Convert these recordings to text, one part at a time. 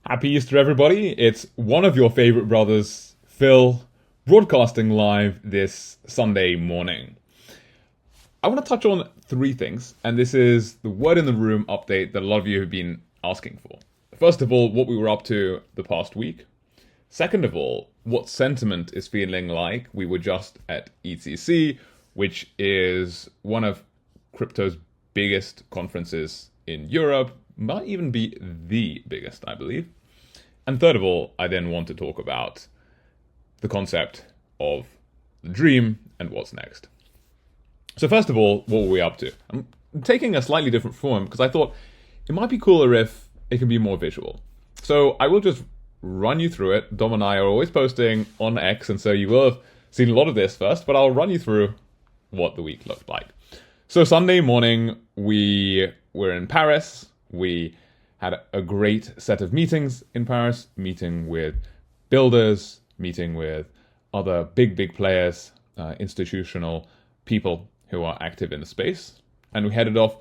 Happy Easter, everybody. It's one of your favorite brothers, Phil, broadcasting live this Sunday morning. I want to touch on three things, and this is the Word in the Room update that a lot of you have been asking for. First of all, what we were up to the past week. Second of all, what sentiment is feeling like. We were just at ETC, which is one of crypto's biggest conferences in Europe, might even be the biggest, I believe. And third of all, I then want to talk about the concept of the dream and what's next. So first of all, what were we up to? I'm taking a slightly different form because I thought it might be cooler if it can be more visual. So I will just run you through it. Dom and I are always posting on X, and so you will have seen a lot of this first, but I'll run you through what the week looked like. So Sunday morning, we were in Paris. We had a great set of meetings in Paris, meeting with builders, meeting with other big players, institutional people who are active in the space. And we headed off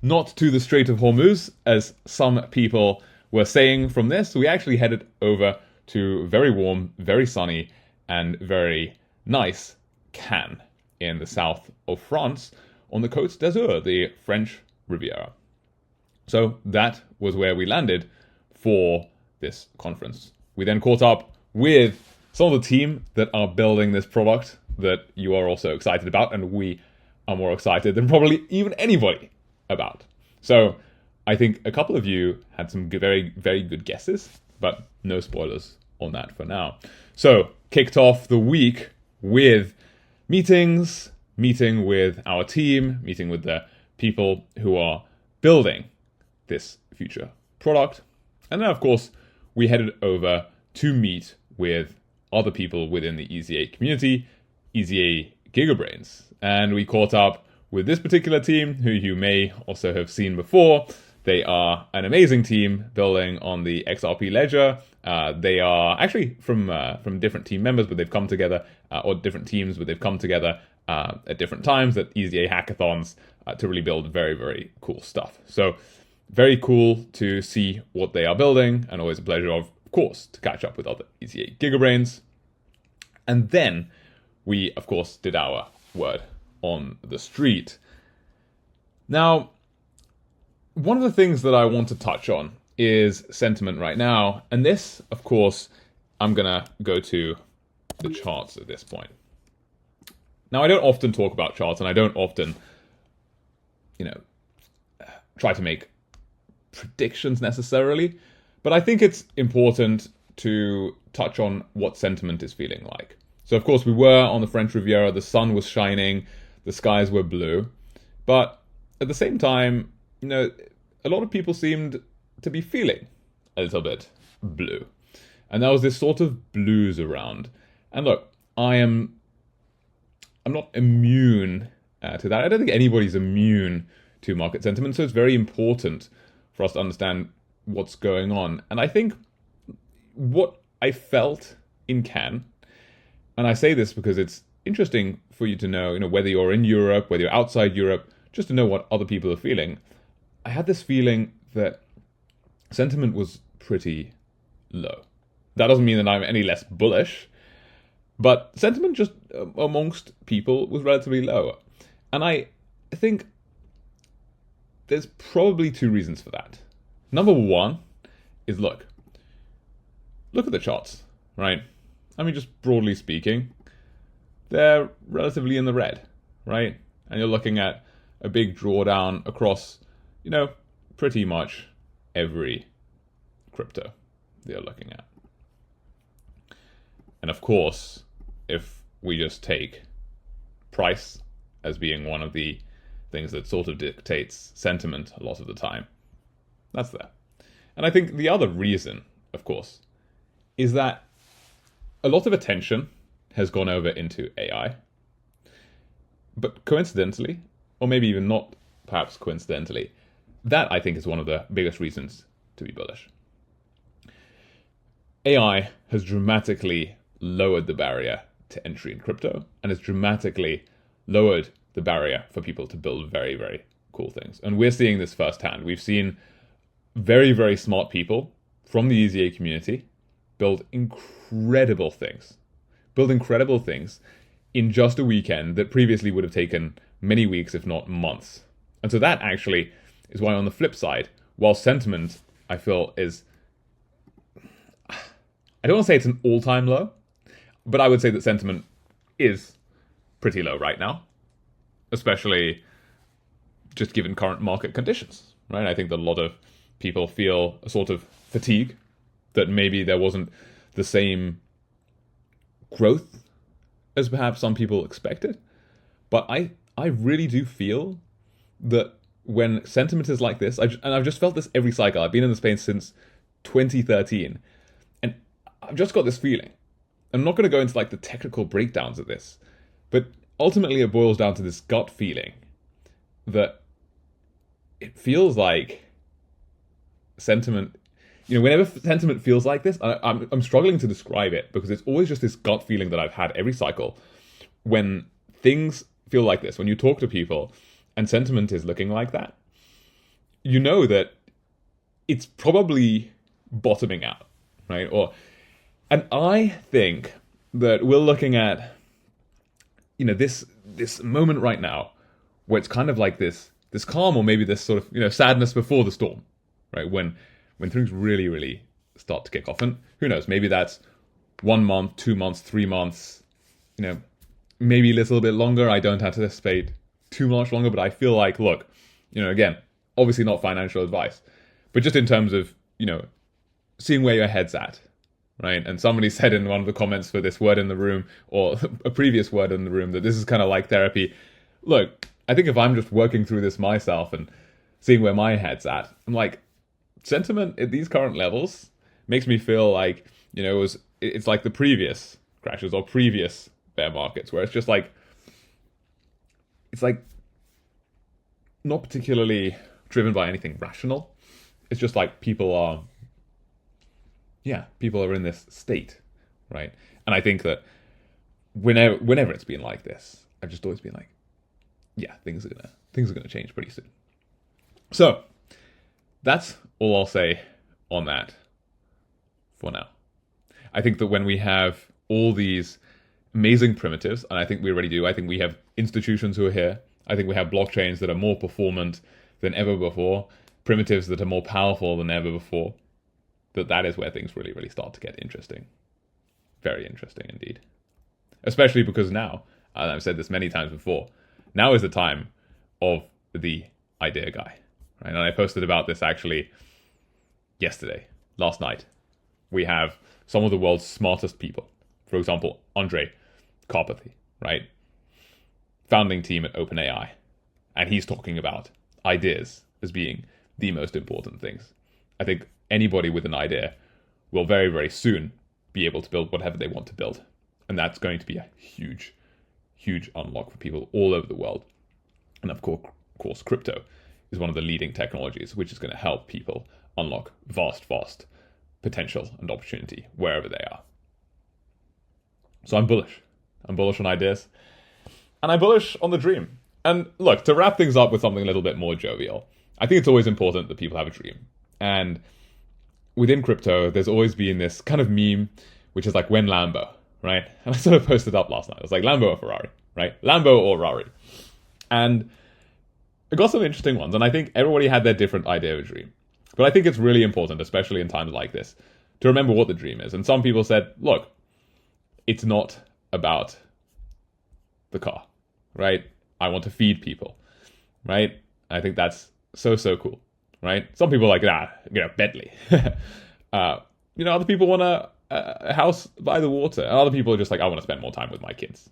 not to the Strait of Hormuz, as some people were saying from this. We actually headed over to very warm, very sunny, and very nice Cannes in the south of France on the Côte d'Azur, the French Riviera. So that was where we landed for this conference. We then caught up with some of the team that are building this product that you are also excited about, and we are more excited than probably even anybody about. So I think a couple of you had some very good guesses, but no spoilers on that for now. So kicked off the week with meetings, meeting with our team, meeting with the people who are building this future product. And then, of course, we headed over to meet with other people within the EZA community, EZA Gigabrains. And we caught up with this particular team, who you may also have seen before. They are an amazing team building on the XRP ledger. They are actually from different team members, but they've come together, or different teams, but they've come together at different times at EZA hackathons to really build very cool stuff. So very cool to see what they are building, and always a pleasure, of course, to catch up with other EZA Gigabrains. And then we, of course, did our word on the street. Now, one of the things that I want to touch on is sentiment right now. And this, of course, I'm going to go to the charts at this point. Now, I don't often talk about charts, and I don't often, try to make predictions necessarily, but I think it's important to touch on what sentiment is feeling like. So, of course, we were on the French Riviera, the sun was shining, the skies were blue, but at the same time, a lot of people seemed to be feeling a little bit blue. And there was this sort of blues around. And look, I'm not immune to that. I don't think anybody's immune to market sentiment, so it's very important for us to understand what's going on. And I think what I felt in Cannes, and I say this because it's interesting for you to know, whether you're in Europe, whether you're outside Europe, just to know what other people are feeling. I had this feeling that sentiment was pretty low. That doesn't mean that I'm any less bullish, but sentiment just amongst people was relatively low. And I think there's probably two reasons for that. Number one is look at the charts, right? I mean, just broadly speaking, they're relatively in the red, right? And you're looking at a big drawdown across, pretty much every crypto that you're looking at. And of course, if we just take price as being one of the things that sort of dictates sentiment a lot of the time, that's there. And I think the other reason, of course, is that a lot of attention has gone over into AI. But coincidentally, or maybe even not perhaps coincidentally, that I think is one of the biggest reasons to be bullish. AI has dramatically lowered the barrier to entry in crypto, and has dramatically lowered the barrier for people to build very cool things. And we're seeing this firsthand. We've seen very smart people from the EZA community build incredible things. Build incredible things in just a weekend that previously would have taken many weeks, if not months. And so that actually is why, on the flip side, while sentiment, I feel, is... I don't want to say it's an all-time low, but I would say that sentiment is pretty low right now, especially just given current market conditions, right? I think that a lot of people feel a sort of fatigue that maybe there wasn't the same growth as perhaps some people expected. But I really do feel that when sentiment is like this, and I've just felt this every cycle. I've been in the space since 2013, and I've just got this feeling. I'm not going to go into like the technical breakdowns of this, but ultimately it boils down to this gut feeling that it feels like sentiment, whenever sentiment feels like this, I'm struggling to describe it, because it's always just this gut feeling that I've had every cycle when things feel like this. When you talk to people and sentiment is looking like that, you know that it's probably bottoming out, right? And I think that we're looking at, this moment right now where it's kind of like this calm, or maybe this sort of, sadness before the storm, right? When things really, really start to kick off. And who knows, maybe that's 1 month, 2 months, 3 months, maybe a little bit longer. I don't anticipate too much longer, but I feel like, look, again, obviously not financial advice, but just in terms of, seeing where your head's at, right? And somebody said in one of the comments for this word in the room, or a previous word in the room, that this is kind of like therapy. Look, I think if I'm just working through this myself and seeing where my head's at, I'm like, sentiment at these current levels makes me feel like, it's like the previous crashes or previous bear markets, where it's just like, it's like not particularly driven by anything rational. It's just like people are in this state, right? And I think that whenever it's been like this, I've just always been like, yeah, things are gonna change pretty soon. So that's all I'll say on that for now. I think that when we have all these amazing primitives, and I think we already do, I think we have institutions who are here, I think we have blockchains that are more performant than ever before, primitives that are more powerful than ever before, that is where things really, really start to get interesting. Very interesting indeed. Especially because now, and I've said this many times before, now is the time of the idea guy. Right? And I posted about this actually last night. We have some of the world's smartest people. For example, Andrej Karpathy, right? Founding team at OpenAI. And he's talking about ideas as being the most important things. I think anybody with an idea will very, very soon be able to build whatever they want to build. And that's going to be a huge, huge unlock for people all over the world. And of course, crypto is one of the leading technologies, which is going to help people unlock vast potential and opportunity wherever they are. So I'm bullish. I'm bullish on ideas. And I'm bullish on the dream. And look, to wrap things up with something a little bit more jovial, I think it's always important that people have a dream. And within crypto, there's always been this kind of meme, which is like, when Lambo, right? And I sort of posted up last night. I was like, Lambo or Ferrari, right? Lambo or Rari. And I got some interesting ones. And I think everybody had their different idea of a dream. But I think it's really important, especially in times like this, to remember what the dream is. And some people said, look, it's not about the car, right? I want to feed people, right? I think that's so cool, right? Some people are like, Bentley. Other people want a house by the water. And other people are just like, I want to spend more time with my kids,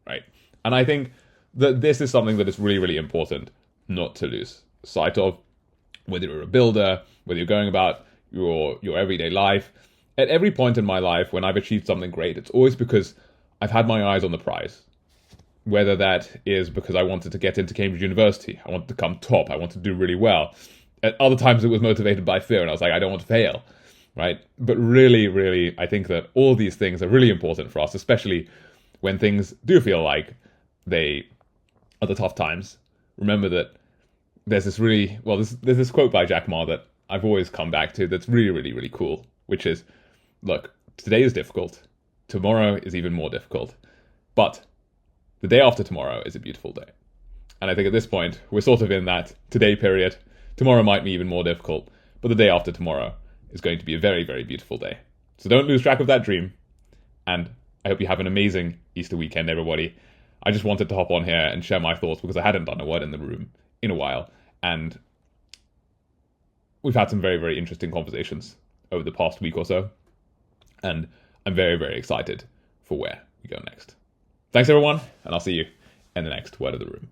right? And I think that this is something that is really, really important not to lose sight of. Whether you're a builder, whether you're going about your everyday life, at every point in my life when I've achieved something great, it's always because I've had my eyes on the prize. Whether that is because I wanted to get into Cambridge University, I wanted to come top, I wanted to do really well. At other times it was motivated by fear, and I was like, I don't want to fail, right? But really, really, I think that all these things are really important for us, especially when things do feel like they are the tough times. Remember that there's this quote by Jack Ma that I've always come back to that's really, really, really cool, which is, look, today is difficult. Tomorrow is even more difficult. But the day after tomorrow is a beautiful day. And I think at this point, we're sort of in that today period. Tomorrow might be even more difficult, but the day after tomorrow is going to be a very, very beautiful day. So don't lose track of that dream. And I hope you have an amazing Easter weekend, everybody. I just wanted to hop on here and share my thoughts because I hadn't done a word in the room in a while. And we've had some very, very interesting conversations over the past week or so. And I'm very, very excited for where we go next. Thanks, everyone, and I'll see you in the next Word of the Room.